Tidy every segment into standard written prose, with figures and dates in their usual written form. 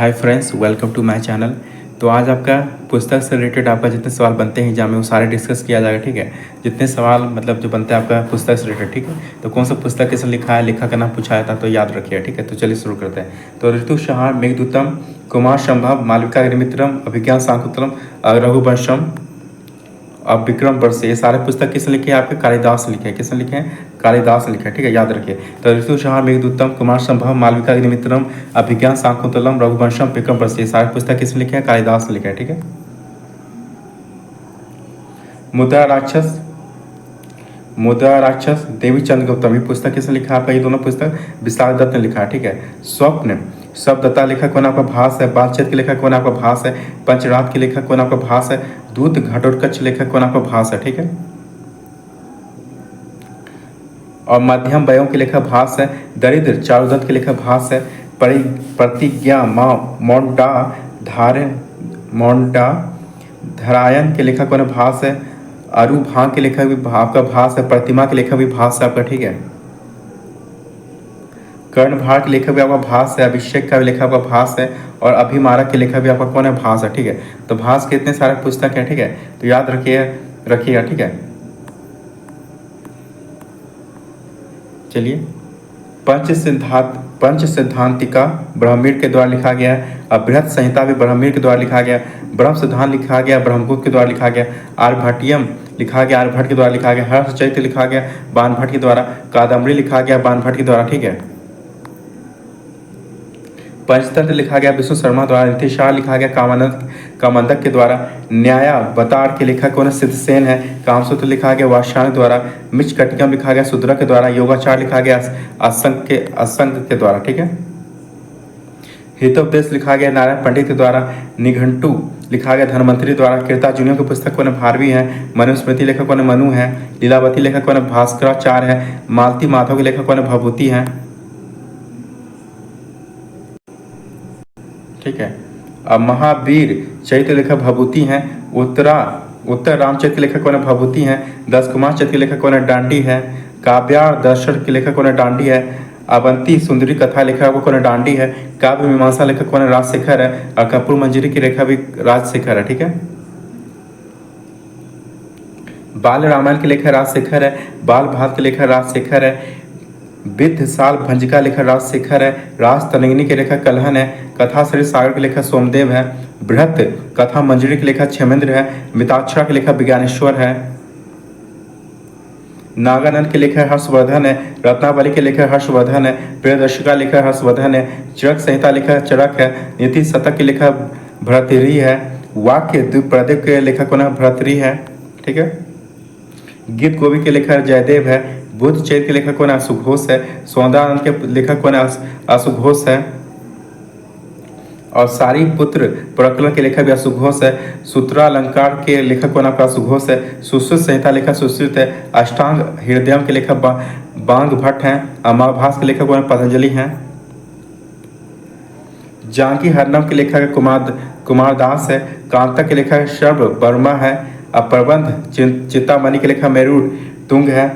Hi friends, welcome to my channel. तो आज आपका पुस्तक से रिलेटेड आपका जितने सवाल बनते हैं एग्जाम में वो सारे डिस्कस किया जाएगा। ठीक है, जितने सवाल मतलब जो बनते हैं आपका पुस्तक से रिलेटेड। ठीक है, तो कौन सा पुस्तक किसने लिखा है, लेखक का नाम पूछाया था तो याद रखिएगा। ठीक है, तो चलिए शुरू करते हैं। तो ऋतु सहार, मेघदूतम, कुमार संभव, मालविका अग्निमित्रम, अभिज्ञान शाकुंतलम, रघुवंशम, अब विक्रम वर्ष, ये सारे पुस्तक किसने लिखे हैं? आपके कालिदास लिखे हैं। किसने लिखे हैं? कालिदास लिखे हैं। ठीक है, याद रखिए। तो ऋतु सहार, मेघदूतम, कुमार संभव, मालविका अग्निमित्रम, अभिज्ञान शाकुंतलम, रघुवंशम, विक्रम वर्ष, ये सारे पुस्तक किसने लिखे हैं? कालिदास लिखे हैं। ठीक है। मुद्रा राक्षस, मुद्रा राक्षस, देवी चंद्रगुप्तम, ये पुस्तक किसने लिखा है? आपका ये दोनों पुस्तक विशाल दत्त ने लिखा है। ठीक है। स्वप्न, शब्दता लेखक कौन? आपका भास है। बालचरित के लेखक कौन? आपका भास है। पंचरात के लेखक कौन? आपका भास है। दूत घटोत्कच लेखक कौन? आपका भास है। ठीक है। और मध्यम वयों के लेखक भास है। दरिद्र चारुदत्त के लेखक भास है। प्रतिज्ञा मोन्टा धारण मोन्टा धरायन के लेखक कौन? भास है। अरुभाग के लेखक भी आपका भास है। प्रतिमा के लेखक भी भास है आपका। ठीक है। कर्णभार के लेखक भी आपका भास है। अभिषेक का भी लेखक आपका भास है। और अभिमारक के लेखक भी आपका कौन है? भास है। ठीक है। तो भास के इतने सारे पुस्तक हैं। ठीक है, तो याद रखिएगा। ठीक है, चलिए। पंच सिद्धांतिका ब्रह्मवीर के द्वारा लिखा गया है। बृहत संहिता भी ब्रह्मवीर के द्वारा लिखा गया। ब्रह्म सिद्धांत लिखा गया, ब्रह्मगुप्त के द्वारा लिखा गया। आर्यभट्टियम लिखा गया, आर्यभट्ट के द्वारा लिखा गया। हर्षचरित्र लिखा गया बाणभट्ट के द्वारा। कादम्बरी लिखा गया बाणभट्ट के द्वारा। ठीक है। पंचतंत्र लिखा गया विष्णु शर्मा द्वारा। नीतिशार लिखा गया कामंदक के द्वारा। न्यायावतार के लेखक कौन? सिद्धसेन है। कामसूत्र लिखा गया वात्स्यायन द्वारा। मिचकटिकम लिखा गया शूद्रक के द्वारा। योगाचार लिखा गया असंग के द्वारा। ठीक है। हितोपदेश लिखा गया नारायण पंडित के द्वारा। निघंटु लिखा गया धनवंतरी द्वारा। कीर्तार्जुनियों के पुस्तक कौन? भारवी है। मनुस्मृति लेखक कौन? मनु है। लीलावती लेखक कौन? भास्कराचार्य है। मालती माधव के लेखक कौन? भभूति है। ठीक है। अब महावीर चरित्र लेखक भभूति हैं। उत्तर रामचरित्र के लेखक कौन है? भभूति हैं। 10 कुमार चरित्र के लेखक कौन है? डांडी है। काव्यार दर्शन के लेखक कौन है? डांडी है। अवंती सुंदरी कथा लेखक कौन है? डांडी है। काव्य मीमांसा लेखक कौन है? राजशेखर है। और कपूर मंजरी की रेखा भी राजशेखर है। ठीक है। बाल रामायण के लेखक राजशेखर है। बाल भात के लेखक राजशेखर है। विद्ध साल भंजिका लेखक राजशेखर है। राज तनगिनी के लेखक कलहन है। कथा श्री सागर के लेखक सोमदेव है। बृहत कथा मंजरी के लेखक क्षेमेंद्र है। मिताक्षरा के लेखक विज्ञानेश्वर है। नागानंद के लेखक हर्षवर्धन है। रत्नावली के लेखक हर्षवर्धन है। प्रियदर्शिका लेखक हर्षवर्धन है। चरक संहिता लेखक चरक है। नीति शतक के लेखक भर्तृहरि है। वाक्य द्विप्रदीप के लेखक कौन है? भर्तृहरि है। ठीक है। गीत गोवी के लेखक जयदेव है। बुद्ध चरित्र के लेखक कौन है? असुघोष है। सौंदानंद के लेखक कौन है? असुघोष है। और सारी पुत्र प्रकरण के लेखक भी असुघोष है। सूत्रालंकार के लेखक कौन? आपका असुघोष है। सुश्रुत संहिता लेखक सुश्रुत है। अष्टांग हृदयम के लेखक बांग भट्ट हैं। अमाभास के लेखक कौन? पतंजलि हैं। जानकी हरनम के लेखक कुमारदास है। कांता के लेखक शर्व वर्मा है। प्रबंध चिंतामणि के लेखक मेरुड़ तुंग है।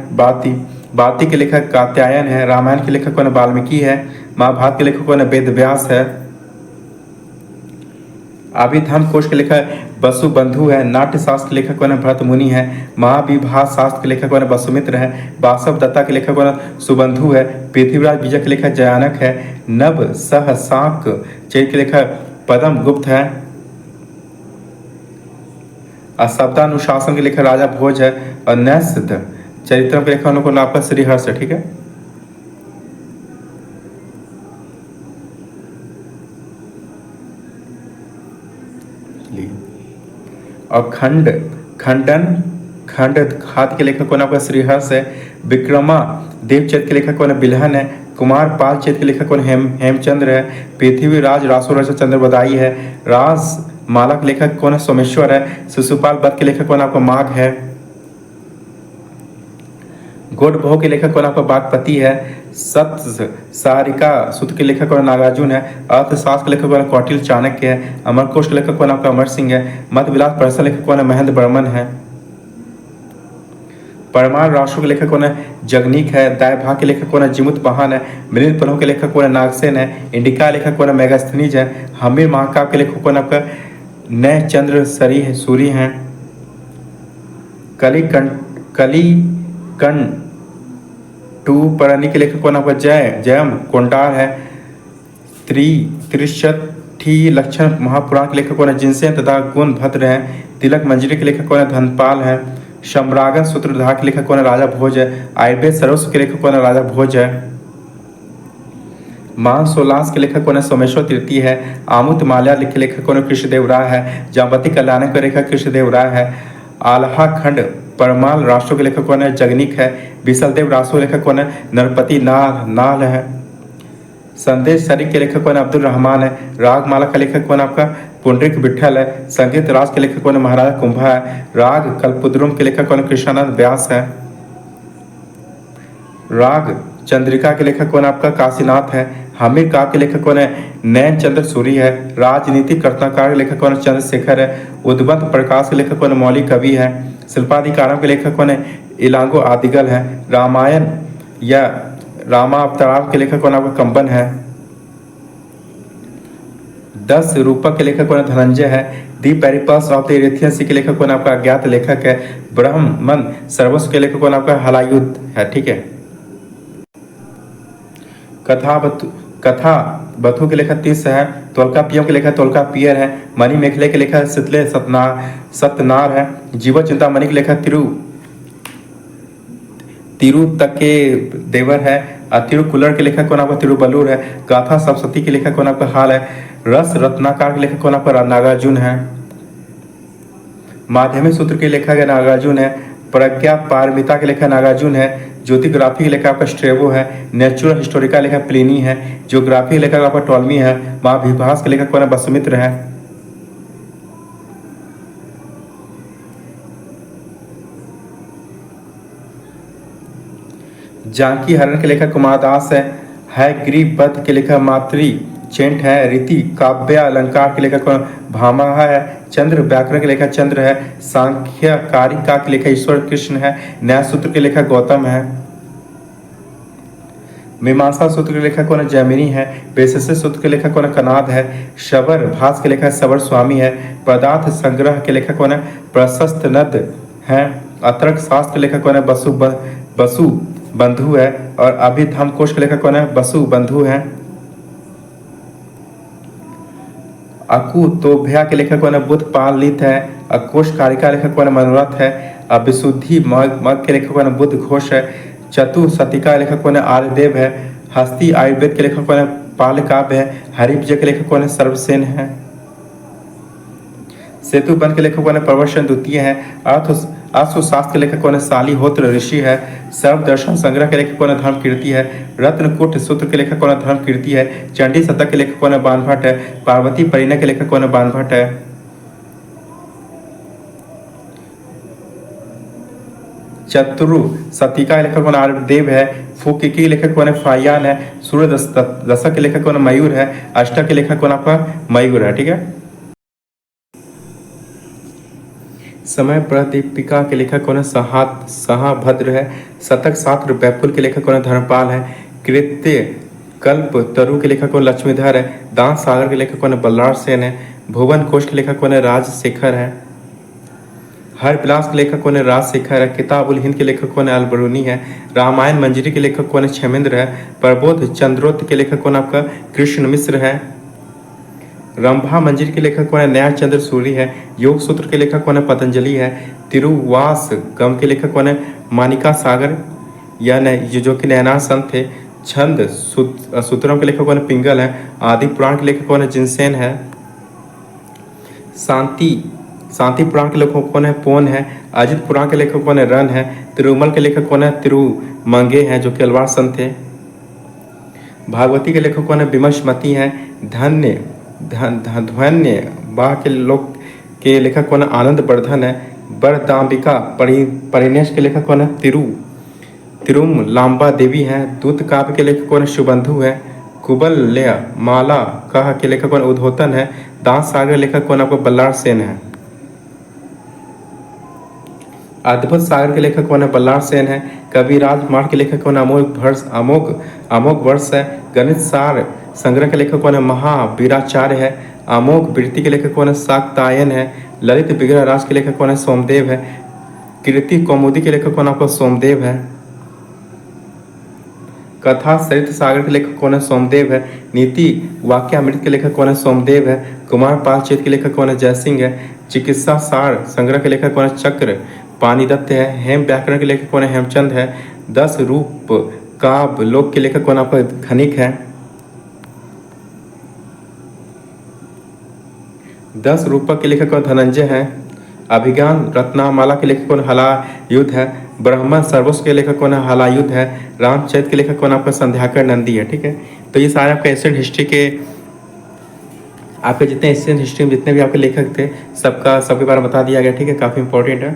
बाती के लेखक कात्यायन है। रामायण के लेखक कौन? वाल्मीकि है। महाभारत के लेखक कौन? वेद व्यास है। अभिधर्म कोश के लेखक वसुबंधु है। नाट्य शास्त्र के लेखक कौन? भरत मुनि है। महाविभा शास्त्र के लेखक कौन? वसुमित्र है। वासव दत्ता के लेखक कौन? सुबंधु है। पृथ्वीराज विजय के लेखक जयानक है। नव सहसाक चरित्र के लेखक पदम गुप्त है। शब्दानुशासन के लेखक राजा भोज है। और नैषध चरित्रों के लेखक को आपका श्रीहर्ष है। ठीक है। और खंड खाद के लेखक कौन? आपका श्रीहर्ष है। विक्रमा देव चरित्र के लेखक कौन? बिल्हन है। कुमार पाल चरित्र के लेखक कौन? हेमचंद्र है। पृथ्वीराज रासो चंद्र बदाई है। रास माला के लेखक कौन है? सोमेश्वर है। शिशुपाल वध के लेखक कौन? आपका माघ है। गोड भोग के लेखक कौन? आपका बागपति है। सत्य सारिका सूत्र के लेखक कौन? नागार्जुन है। अर्थशास्त्र के लेखक कौन? कौटिल्य चाणक्य है। अमरकोश के लेखक कौन? आपका अमर सिंह है। मध्य विलास प्रहसन लेखक कौन? महेंद्र बर्मन है। परमार राष्ट्रों के लेखक कौन है? जगनीक है। दाय भाग के लेखक कौन है? जिमुत बहान है। मिलिंद पलों के लेखक कौन है? नागसेन है। इंडिका लेखक कौन है? मेगास्थनीज है। हमीर महाकाव्य के लेखक कौन है? आपका नय चंद्र सरी है, सूरी हैं। कलिकण टू परनी के लेखक कौन? आपका जयम कोंडार है। त्रिशठी लक्षण महापुराण के लेखक कौन है? जिनसेन तथा गुण भद्र हैं। तिलक मंजरी के लेखक कौन है? धनपाल है। शम्रागन सूत्रधार के लेखक कौन है? राजा भोज है। आयुर्वेद सर्वस्व के लेखक कौन है? राजा भोज है। मानसोल्लास के लेखक कौन है? सोमेश्वर तृतीय है। आमुत माल्या के लेखक कौन है? कृष्णदेव राय है। जाम्बती कल्याण के लेखक कृष्णदेव राय है। आल्हा खंड परमाल राष्ट्रों के लेखक कौन है? जगनीक है। बिसलदेव रासो लेखक कौन है? नरपति नाल है। संदेश सरी के लेखक कौन है? अब्दुल रहमान है। रागमाला का लेखक कौन है? आपका पुंडरिक विठल है। संगीत राज के लेखक कौन है? महाराजा कुंभा है। राग कल्पद्रुम के लेखक कौन है? कृष्णानंद व्यास है। राग चंद्रिका के लेखक कौन है? आपका काशीनाथ है। हमीर काव्य के लेखक कौन है? नैन चंद्र सूरी है। राजनीतिक रत्नाकार के लेखक कौन है? चंद्रशेखर है। उद्बंध प्रकाश के लेखक कौन है? मौलिक कवि है। शिल्पाधिकारों के लेखक कौन है? इलांगो आदिगल है। रामायण या रामावतार के लेखक कौन? आपका कंबन है। 10 रूपक के लेखक कौन है? धनंजय है। दी पेरिपल्स ऑफ द इरेथियन सी के लेखक कौन? आपका अज्ञात लेखक है। ब्रह्मन सर्वस्व के लेखक कौन? आपका हलायुद्ध है। ठीक है। कथा बथु के लेखक तीस है। तोलकापियों के लेखक तोलकापियर है। मणि मेखले के लेखक शीतले सतनार है। जीव चिंतामणि के लेखक तिरुतके देवर है। तिरुकुलर के लेखक कौन? आपका तिरुबलूर है। गाथा सप्तशती के लेखक कौन? आपका हाल है। रस रत्नाकार के लेखक कौन? आपका नागार्जुन है। माध्यमिक सूत्र के लेखक है नागार्जुन है। प्रज्ञा पारमिता के लेखक नागार्जुन है। ज्योतिग्राफी के लेखक आपका स्ट्रेबो है। नेचुरल हिस्टोरिका लेखक प्लिनी है। ज्योग्राफी के लेखक आपका टॉलमी है। महाविभास के लेखक कौन है? वसुमित्र है। जानकी हरण के लेखक कुमारदास है। ग्रीबद्ध के लेखक मातृ चेंट है। रीति काव्य अलंकार के लेखक कौन? भामा है। चंद्र व्याकरण के लेखक चंद्र है। सांख्य कारिका के लेखक ईश्वर कृष्ण है। न्याय सूत्र के लेखक गौतम है। मीमांसा सूत्र के लेखक कौन है? जैमिनी है। वैशेषिक सूत्र के लेखक कौन है? कनाद है। शबर भास के लेखक सबर स्वामी है। पदार्थ संग्रह के लेखक कौन है? प्रशस्त नद है। अतर्क शास्त्र के लेखक कौन है? बसु बंधु है। और अभिधम कोश के लेखक कौन है? बसु बंधु है। अकुतोभ्या के लेखक कौन है? बुद्ध पालित है। अकोश कारिका लेखक कौन है? मनोरथ है। अविशुद्धि मग के लेखक कौन है? बुद्ध घोष है। चतुसतिका लेखक कौन है? आर्यदेव है। हस्ती आयुर्वेद के लेखक कौन है? पालकाव्य है। हरिविजय के लेखक कौन है? सर्वसेन है। सेतुबंध के लेखक कौन है? प्रवर्षण द्वितीय है। अर्थशास्त्र के लेखक कौन है? शालिहोत्र ऋषि है। सर्वदर्शन संग्रह के लेखक कौन है? धर्म कीर्ति है। रत्नकूट सूत्र के लेखक कौन है? धर्म कीर्ति है। चंडी शतक के लेखक कौन है? बाणभट्ट है। पार्वती परिणय के लेखक कौन है? बाणभट्ट है। चतुरु सतिका के लेखक कौन? आर्यदेव है। फुकी के लेखक कौन है? फायान है। सूर्य दशक के लेखक कौन है? मयूर है। अष्टक के लेखक कौन आपका? मयूर है। ठीक है। समय प्रदीपिका के लेखक कौन है? सहाभद्र है। शतक शास्त्र बैपुल के लेखक कौन है? धर्मपाल है। कृत्य कल्प तरु के लेखक कौन? लक्ष्मीधर है। दान सागर के लेखक कौन है? बल्लार सेन है। भुवन कोश के लेखक कौन है? राजशेखर है। हर विलास के लेखक कौन है? राजशेखर है। किताबुल हिंद के लेखक कौन है? अलबरूनी है। रामायण मंजरी के लेखक कौन है? क्षेमेंद्र है। प्रबोध चंद्रोत के लेखक कौन आपका? कृष्ण मिश्र है। रंभा मंजिल के लेखक कौन है? न्याय चंद्र सूरी है। योग सूत्र के लेखक कौन है? पतंजलि है। तिरुवास गम के लेखक कौन है? मानिका सागर या जो कि नयनार संत थे। छंद सूत्रम के लेखक कौन है? पिंगल है। आदि पुराण के लेखक कौन है? जिनसेन है। शांति पुराण के लेखक कौन है? पोन है। अजित पुराण के लेखक कौन है? रन है। तिरुमल के लेखक कौन है? तिरुमंगे हैं जो कि अलवार संत थे। भागवती के लेखक कौन है? विमर्शमती है। ध्वन्य बाह के लोक के लेखक कौन है? आनंद वर्धन है। बरदाम्बिका परिणेश के लेखक कौन है? तिरुम लांबा देवी है। दूत काव्य के लेखक कौन है? शुभंधु है। कुबल्य माला कह के लेखक कौन? उद्होतन है। दास सागर लेखक कौन आपको? बल्लार सेन है। अद्भुत सागर के लेखक कौन है? बल्लाळ सेन है। कवि राजकुमार के लेखक कौन है? अमोघ वर्ष है। गणित सार संग्रह के लेखक कौन है? महावीराचार्य है। अमोघ वृत्ति के लेखक कौन है? शाक्तायन है। ललित विग्रह राज के लेखक कौन है? सोमदेव है। कीर्ति कौमुदी के लेखक कौन आपका? सोमदेव है। कथा सरित सागर के लेखक कौन है? सोमदेव है। नीति वाक्यामृत के लेखक कौन है? सोमदेव है। कुमार पाल चेत के लेखक कौन है? जयसिंह है। चिकित्सा सार संग्रह के लेखक कौन है? चक्र पानी दत्त है। हेम व्याकरण के लेखक कौन है? हेमचंद है। 10 रूप काव्य लोक के लेखक कौन आपका? खनिक है। 10 रूपक के लेखक कौन? धनंजय है। अभिज्ञान रत्नामाला के लेखक कौन? हलायुध है। ब्रह्म सर्वस्व के लेखक कौन है? हलायुध है। रामचरित के लेखक कौन आपका? संध्याकर नंदी है। ठीक है, तो ये सारे आपके एशियन हिस्ट्री के आपके जितने एशियन हिस्ट्री में जितने भी आपके लेखक थे सबके बारे में बता दिया गया। ठीक है, काफ़ी इंपॉर्टेंट है।